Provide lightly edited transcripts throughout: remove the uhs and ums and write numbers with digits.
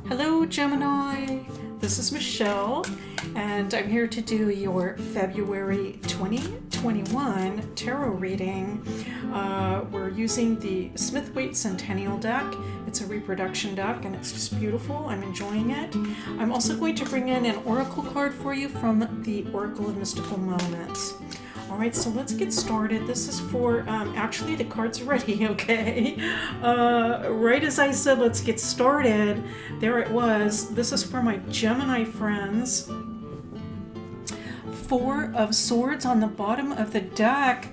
Hello, Gemini. This is Michelle, and I'm here to do your February 2021 tarot reading. We're using the Smith-Waite Centennial deck. It's a reproduction deck, and it's just beautiful. I'm enjoying it. I'm also going to bring in an oracle card for you from the Oracle of Mystical Moments. All right, so let's get started. This is for, actually the cards are ready, okay? Right as I said, let's get started. There it was. This is for my Gemini friends. Four of Swords on the bottom of the deck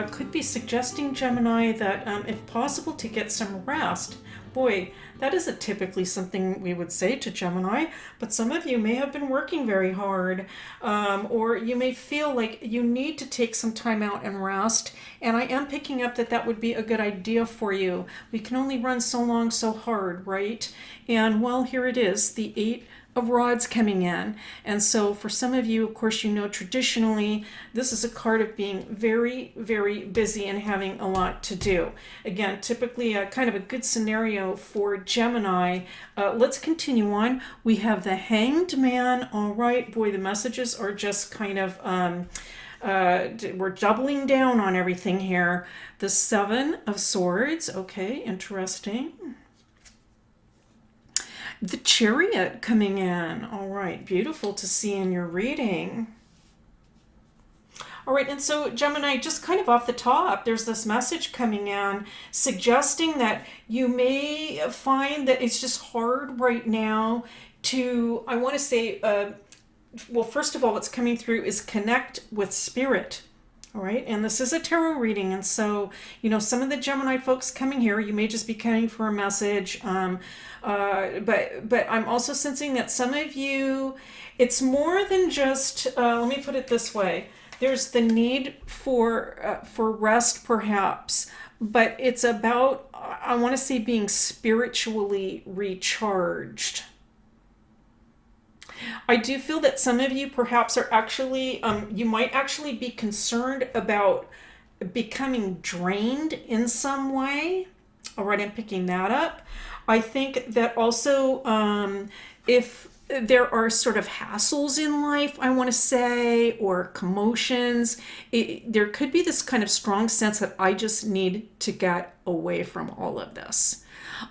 could be suggesting, Gemini, that if possible to get some rest. Boy, that isn't typically something we would say to Gemini, but some of you may have been working very hard, or you may feel like you need to take some time out and rest, and I am picking up that that would be a good idea for you. We can only run so long, so hard, right? And well, here it is, the Eight of Rods coming in. And so for some of you, of course, you know, traditionally, this is a card of being very, very busy and having a lot to do. Again, typically a kind of a good scenario for Gemini. Let's continue on. We have the Hanged Man. All right, boy, the messages are just kind of, we're doubling down on everything here. The Seven of Swords. Okay, interesting. The Chariot coming in. All right, beautiful to see in your reading. All right, and so Gemini, just kind of off the top, there's this message coming in suggesting that you may find that it's just hard right now to, I want to say, well, first of all, what's coming through is connect with spirit. All right, and this is a tarot reading, and so, you know, some of the Gemini folks coming here, you may just be coming for a message, but I'm also sensing that some of you, it's more than just, let me put it this way, there's the need for rest perhaps, but it's about, I want to say, being spiritually recharged. I do feel that some of you perhaps are actually, you might actually be concerned about becoming drained in some way. All right, I'm picking that up. I think that also if there are sort of hassles in life, I want to say, or commotions, there could be this kind of strong sense that I just need to get away from all of this.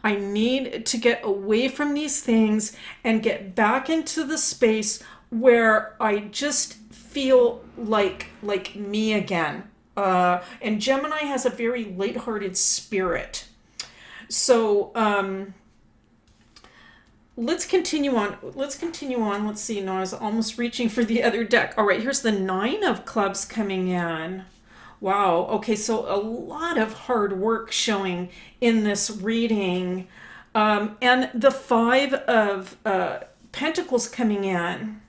I need to get away from these things and get back into the space where I just feel like me again. And Gemini has a very lighthearted spirit. So let's continue on. Let's see. No, I was almost reaching for the other deck. All right, here's the Nine of Clubs coming in. Wow. Okay, so a lot of hard work showing in this reading. And the Five of Pentacles coming in.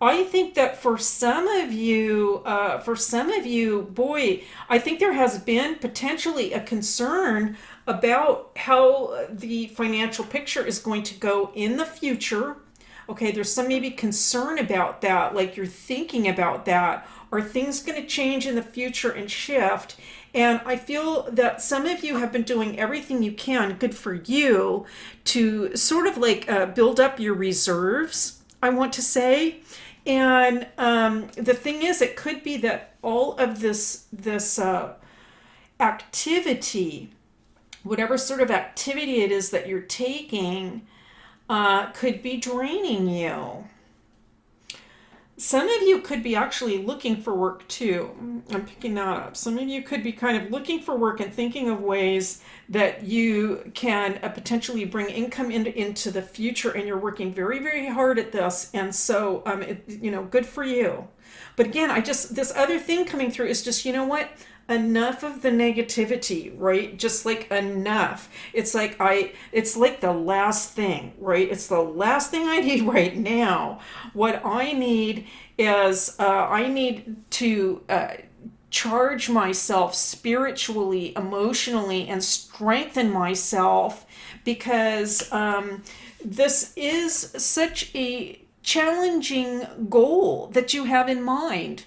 I think that for some of you, boy, I think there has been potentially a concern about how the financial picture is going to go in the future. Okay, there's some maybe concern about that, like you're thinking about that. Are things going to change in the future and shift? And I feel that some of you have been doing everything you can, good for you, to sort of like build up your reserves, I want to say. And the thing is, it could be that all of this activity, whatever sort of activity it is that you're taking, could be draining you. Some of you could be actually looking for work too. I'm picking that up. Some of you could be kind of looking for work and thinking of ways that you can potentially bring income into the future, and you're working very, very hard at this. And so, you know, good for you. But again, this other thing coming through is just, you know what? Enough of the negativity, right? Just like enough. It's like the last thing, right? It's the last thing I need right now. What I need is I need to charge myself spiritually, emotionally, and strengthen myself, because this is such a challenging goal that you have in mind.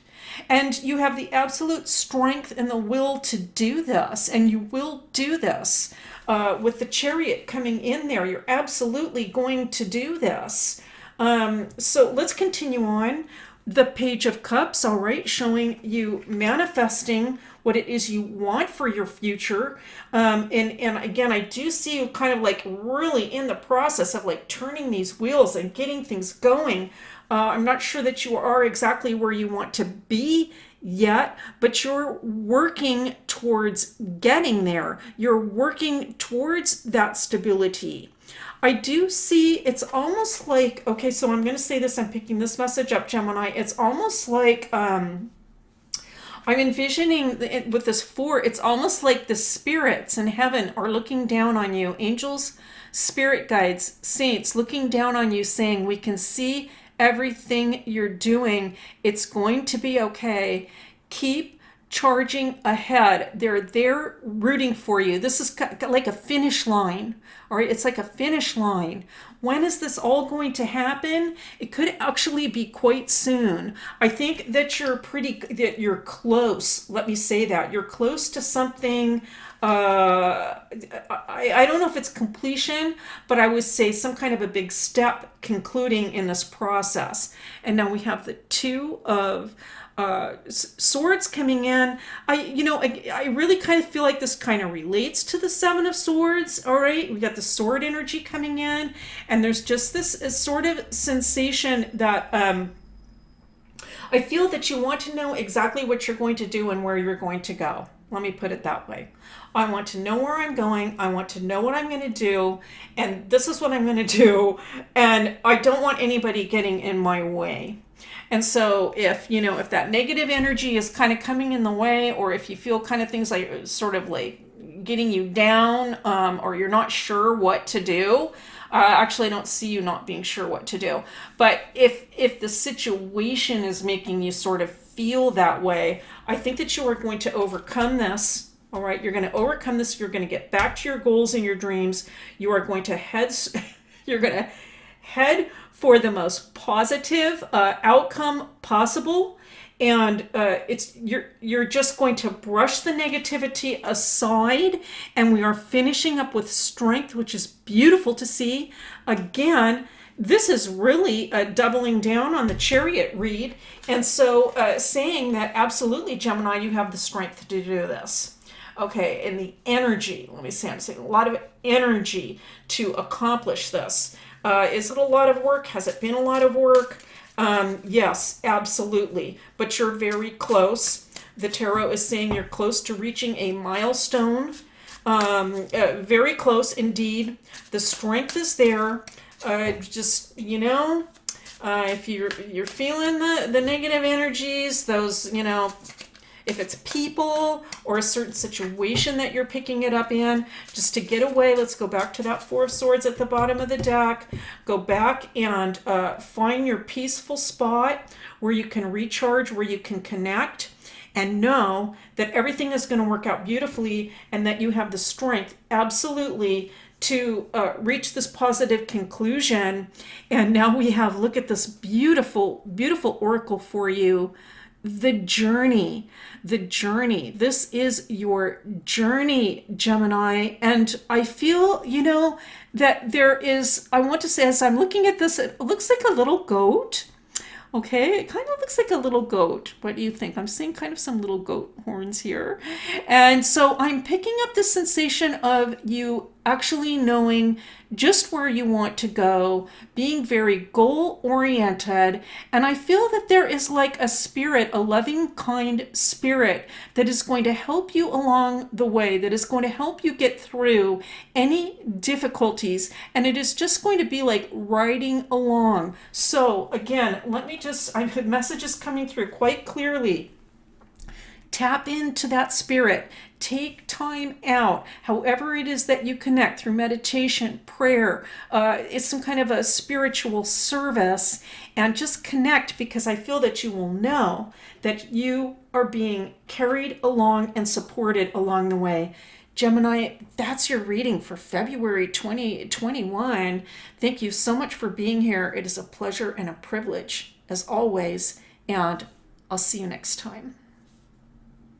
And you have the absolute strength and the will to do this, and you will do this. with the Chariot coming in there. You're absolutely going to do this. So let's continue on. The Page of Cups, all right, showing you manifesting what it is you want for your future. And again, I do see you kind of like really in the process of like turning these wheels and getting things going. I'm not sure that you are exactly where you want to be yet, but you're working towards getting there. You're working towards that stability. I do see, it's almost like, okay, so I'm going to say this, I'm picking this message up, Gemini. It's almost like, I'm envisioning with this 4, it's almost like the spirits in heaven are looking down on you. Angels, spirit guides, saints looking down on you saying, we can see everything you're doing. It's going to be okay. Keep charging ahead. They're there rooting for you. This is like a finish line. All right, it's like a finish line. When is this all going to happen? It could actually be quite soon. I think that you're close. Let me say that. You're close to something. I don't know if it's completion, but I would say some kind of a big step concluding in this process. And now we have the 2 of swords coming in. I really kind of feel like this kind of relates to the 7 of swords. All right, we got the sword energy coming in, and there's just this sort of sensation that I feel that you want to know exactly what you're going to do and where you're going to go. Let me put it that way. I want to know where I'm going. I want to know what I'm going to do. And this is what I'm going to do. And I don't want anybody getting in my way. And so if that negative energy is kind of coming in the way, or if you feel kind of things like sort of like getting you down, or you're not sure what to do, actually I don't see you not being sure what to do. But if the situation is making you sort of feel that way, I think that you are going to overcome this. All right, you're going to overcome this. You're going to get back to your goals and your dreams. You are going to you're going to head for the most positive outcome possible. And you're just going to brush the negativity aside, and we are finishing up with strength, which is beautiful to see. Again, this is really doubling down on the Chariot read, and so saying that absolutely, Gemini, you have the strength to do this. Okay, and the energy, let me say, I'm saying a lot of energy to accomplish this. Is it a lot of work? Has it been a lot of work? Yes, absolutely. But you're very close. The tarot is saying you're close to reaching a milestone. Very close indeed. The strength is there. Just, if you're feeling the negative energies, those, if it's people or a certain situation that you're picking it up in, just to get away, let's go back to that 4 of swords at the bottom of the deck. Go back and find your peaceful spot where you can recharge, where you can connect, and know that everything is going to work out beautifully and that you have the strength, absolutely, to reach this positive conclusion. And now we have, look at this beautiful, beautiful oracle for you. The journey. This is your journey, Gemini. And I feel, that there is, I want to say, as I'm looking at this, it looks like a little goat. Okay, it kind of looks like a little goat. What do you think? I'm seeing kind of some little goat horns here. And so I'm picking up the sensation of you actually knowing just where you want to go, being very goal-oriented. And I feel that there is like a spirit, a loving, kind spirit that is going to help you along the way, that is going to help you get through any difficulties. And it is just going to be like riding along. So again, I have messages coming through quite clearly. Tap into that spirit. Take time out, however it is that you connect, through meditation, prayer, it's some kind of a spiritual service, and just connect, because I feel that you will know that you are being carried along and supported along the way. Gemini, that's your reading for February 2021. Thank you so much for being here. It is a pleasure and a privilege, as always, and I'll see you next time.